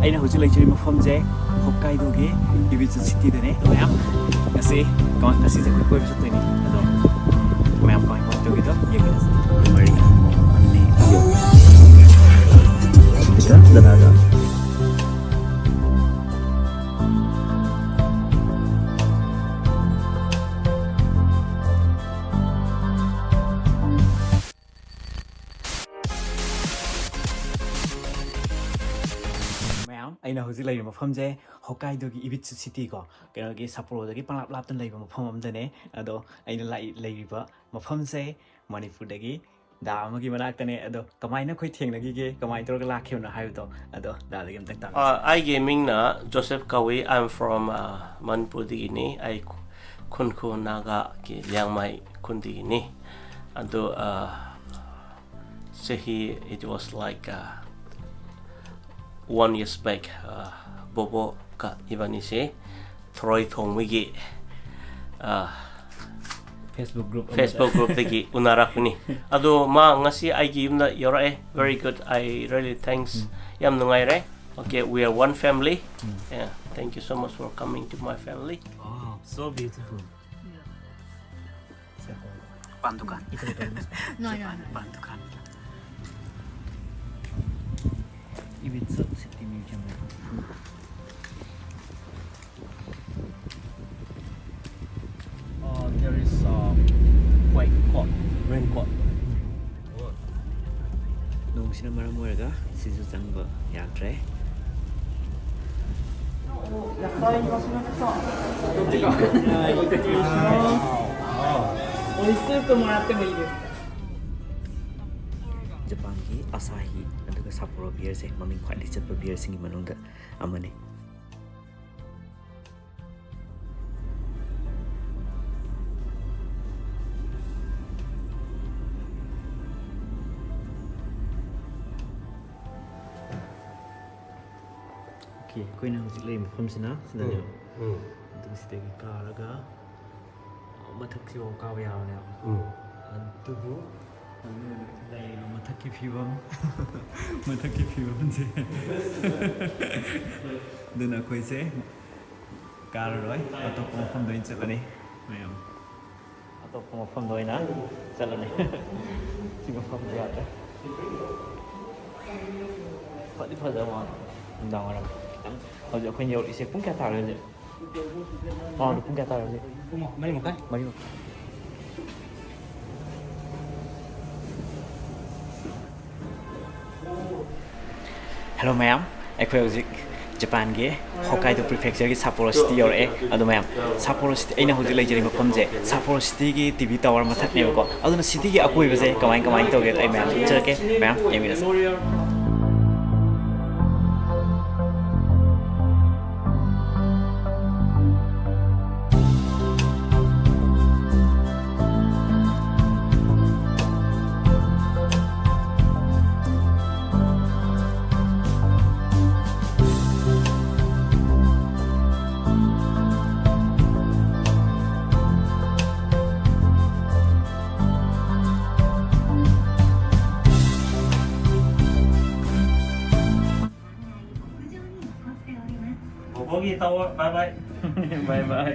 ꯑꯩꯅ ꯍꯧꯖꯤꯛ ꯂꯩꯖꯔꯤꯕ ꯃꯐꯝꯁꯦ ꯍꯣꯛꯀꯥꯏꯗꯣꯒꯤ ꯏꯕꯤꯠꯁꯨ ꯁꯤꯇꯤꯗꯅꯦ ꯑꯗꯣ ꯃꯌꯥꯝ ꯉꯁꯤꯁꯦ ꯑꯩꯈꯣꯏ ꯀꯣꯏꯕ ꯆꯠꯇꯣꯏꯅꯤ ꯑꯗꯣ ꯃꯌꯥꯝ ꯀꯃꯥꯏ ꯀꯃꯥꯏꯅ ꯇꯧꯒꯦꯗꯣ ꯌꯦꯡꯃꯤꯟꯅꯁꯤ ꯃꯔꯤ ꯑꯅꯤ ꯗꯅꯥꯒ ꯑꯩꯅ ꯍꯧꯖꯤꯛ ꯂꯩꯔꯤꯕ ꯃꯐꯝꯁꯦ ꯍꯣꯛꯀꯥꯏꯗꯣꯒꯤ ꯏꯕꯤꯠꯁꯨ ꯁꯤꯇꯤ ꯀꯣ ꯀꯩꯅꯣꯒꯤ ꯁꯥꯄꯣꯔꯣꯗꯒꯤ ꯄꯪꯂꯥꯞ ꯂꯥꯞꯇꯅ ꯂꯩꯕ ꯃꯐꯝ ꯑꯃꯗꯅꯦ ꯑꯗꯣ ꯑꯩꯅ ꯂꯩꯔꯤꯕ ꯃꯐꯝꯁꯦ ꯃꯅꯤꯄꯨꯔꯗꯒꯤ ꯗꯥ ꯑꯃꯒꯤ ꯃꯅꯥꯛꯇꯅꯦ ꯑꯗꯣ ꯀꯃꯥꯏꯅ ꯑꯩꯈꯣꯏ ꯊꯦꯡꯅꯈꯤꯒꯦ ꯀꯃꯥꯏꯅ ꯇꯧꯔꯒ ꯂꯥꯛꯈꯤꯕꯅꯣ ꯍꯥꯏꯕꯗꯣ ꯑꯗꯣ ꯗꯥꯗꯒꯤ ꯑꯝꯇꯪ ꯇꯥꯛꯑꯣ ꯑꯩꯒꯤ ꯃꯤꯡꯅ ꯖꯣꯁꯦꯐ ꯀꯧꯏ I'm from ꯃꯅꯤꯄꯨꯔꯗꯒꯤꯅꯤ ꯑꯩ ꯈꯨꯟꯈꯨ ꯅꯥꯒꯥꯒꯤ ꯂꯤꯌꯥꯡꯃꯥꯏ ꯈꯨꯟꯗꯒꯤꯅꯤ ꯑꯗꯣ ꯆꯍꯤ it was like 1 year back Bobo ka ibanise Troy thongmigi Facebook group dagi unarakuni ado ma ngasi aigi yumna yorae very good I really thanks yam nungaire okay we are one family yeah thank you so much for coming to my family wow so beautiful Pandukan no Pandukan Ebetsu City Museum. There is a white court, rain court. 노ꯡ시는 말은 뭐라가 시주 장버 약tre. Japangi Asahi aduga Sapporo beer se maming khwai chappa beer singi manungda amane okay koina hujik lei mafam sina sinayo aduga sidagi karaga mathak yo kawa yawane adubu mathakki fivam mathakki fivam je duna koi se kararoi atop mafam doin chalani mayam atop mafam doina chalani si mafam jada phadi phajama dang aram kitang hoje akhoi yau ise pung kya tar je pung kya tar je mari mokai Hello ma'am, I'm Japan ge Hokkaido Prefecture ge Sapporo City yore ado ma'am Sapporo City aina hojik leijari mafam je Sapporo City ge TV tower mathak ne ko aduna city ge akoi base kamai toge ai ma'am chake ma'am yeminas Bogi tower bye bye bye bye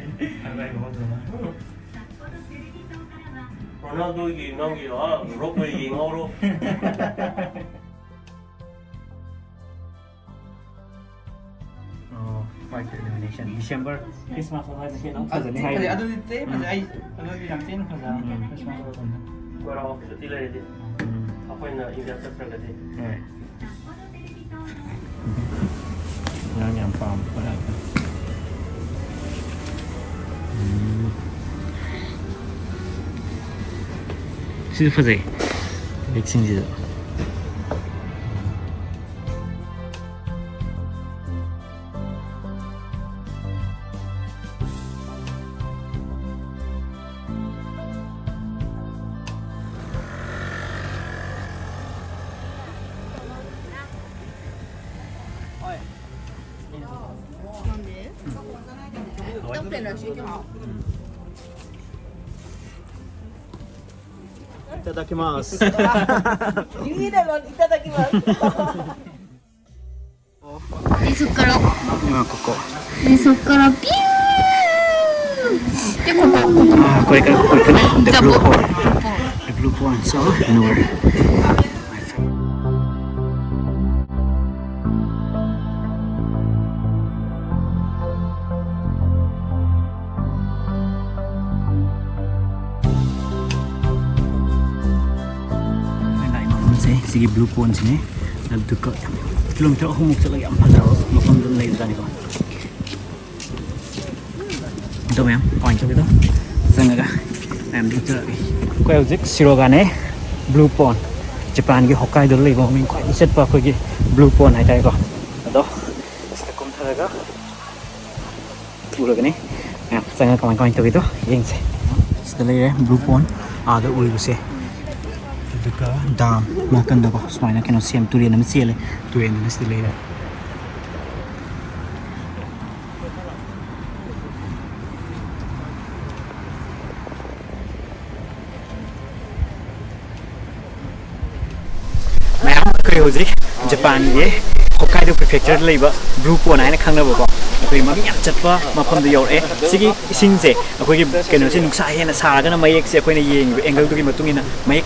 Ronaldo gi nongi ropeway gi ngoro Flight illumination December Christmas or something no adu te ai adu yang tin khaja Christmas or something wara office le de apoina india chapter de yang paham pada是不是？没听见。灯变着睡觉。いただきます。いいだろ、いただきます。でそっから今ここでそっからビューでこここれからここ行くね The じゃあ Blue ポ Point The Blue Point so nowhere sige Blue Point sini nagduka kilometer humuk sa lagi 4 mapandun na yun ko ito ma'am point ko dito saan nga I'm dito lagi ko yung siro gane Blue Point Japan gi Hokkaido lagi ko min ko iset pa ko gi Blue Point hay tayo ko ito sa kum talaga ulo gani saan nga kaman ito dito yung sa lagi Blue Point ada ulo se ka dam makan da ko smaina keno siam turian na misiele tuen na stile da mayam koi hoji Japan ye Hokkaido Prefecture leiba Blue Point na khang na ba ko koi ma yam chat pa ma pham da yor sigi ising je koi gi keno se nuksa he na sa ga na mayek se koi na yeng angle to gi matung ina mayek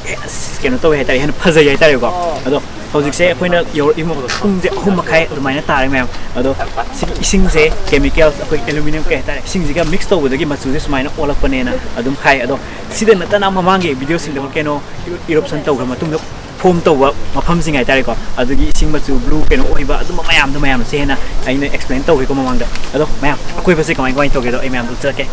keno to he tari hen phajai hai tari ko ado hojik se koi na yor imo khung je hum makai adumai na tare mayam ado sigi ising je chemicals koi aluminum ke tare ising ji ga mix to da gi machu je sumai na olak pane na adum khai ado sida na ta na mamangi video sing da keno eruption to ga matung 폼 tawwa mafam sing ai tare ko adugi ising machu blue keno oiba aduma mayam se na aina explain tawhi ko mamang da ado mayam akoi ba se kamai ko to ge do ai mayam du chake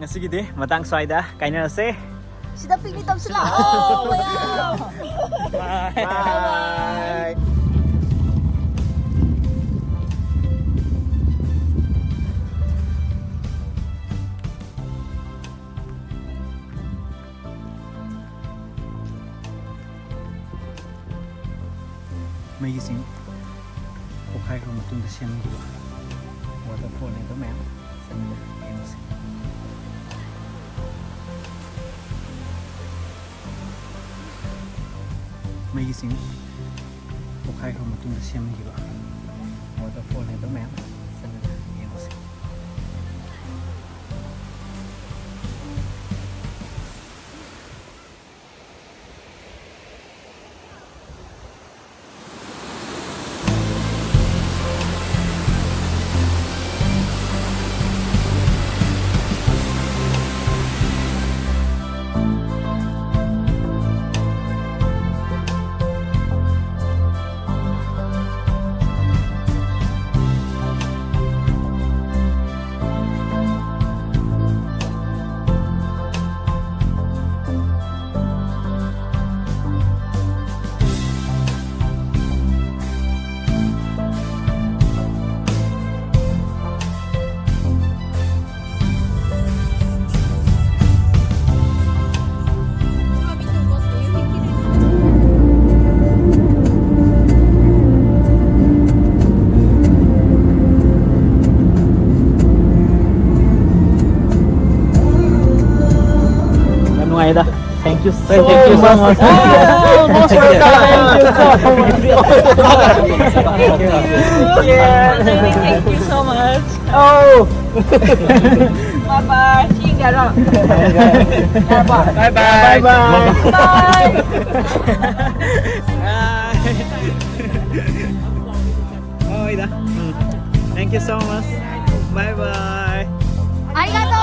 Ngasih gede, matang swaida, kayaknya nasi. Sudah pingin tam sila. Oh, wow. Bye. May gising. Kukay ko matunda siya ng diba. Waterfall nito, ma'am. Sa mga games. May gising kukay ko matunda siya ng diba. Waterfall nito, ma'am. Sa mga games. Thank you so much. Oh, most welcome. Yeah, thank you so much. Oh. Bye bye. See you guys. Bye bye. Bye bye. Bye. Oh, Ida. Thank you so much. Bye bye. ありがとう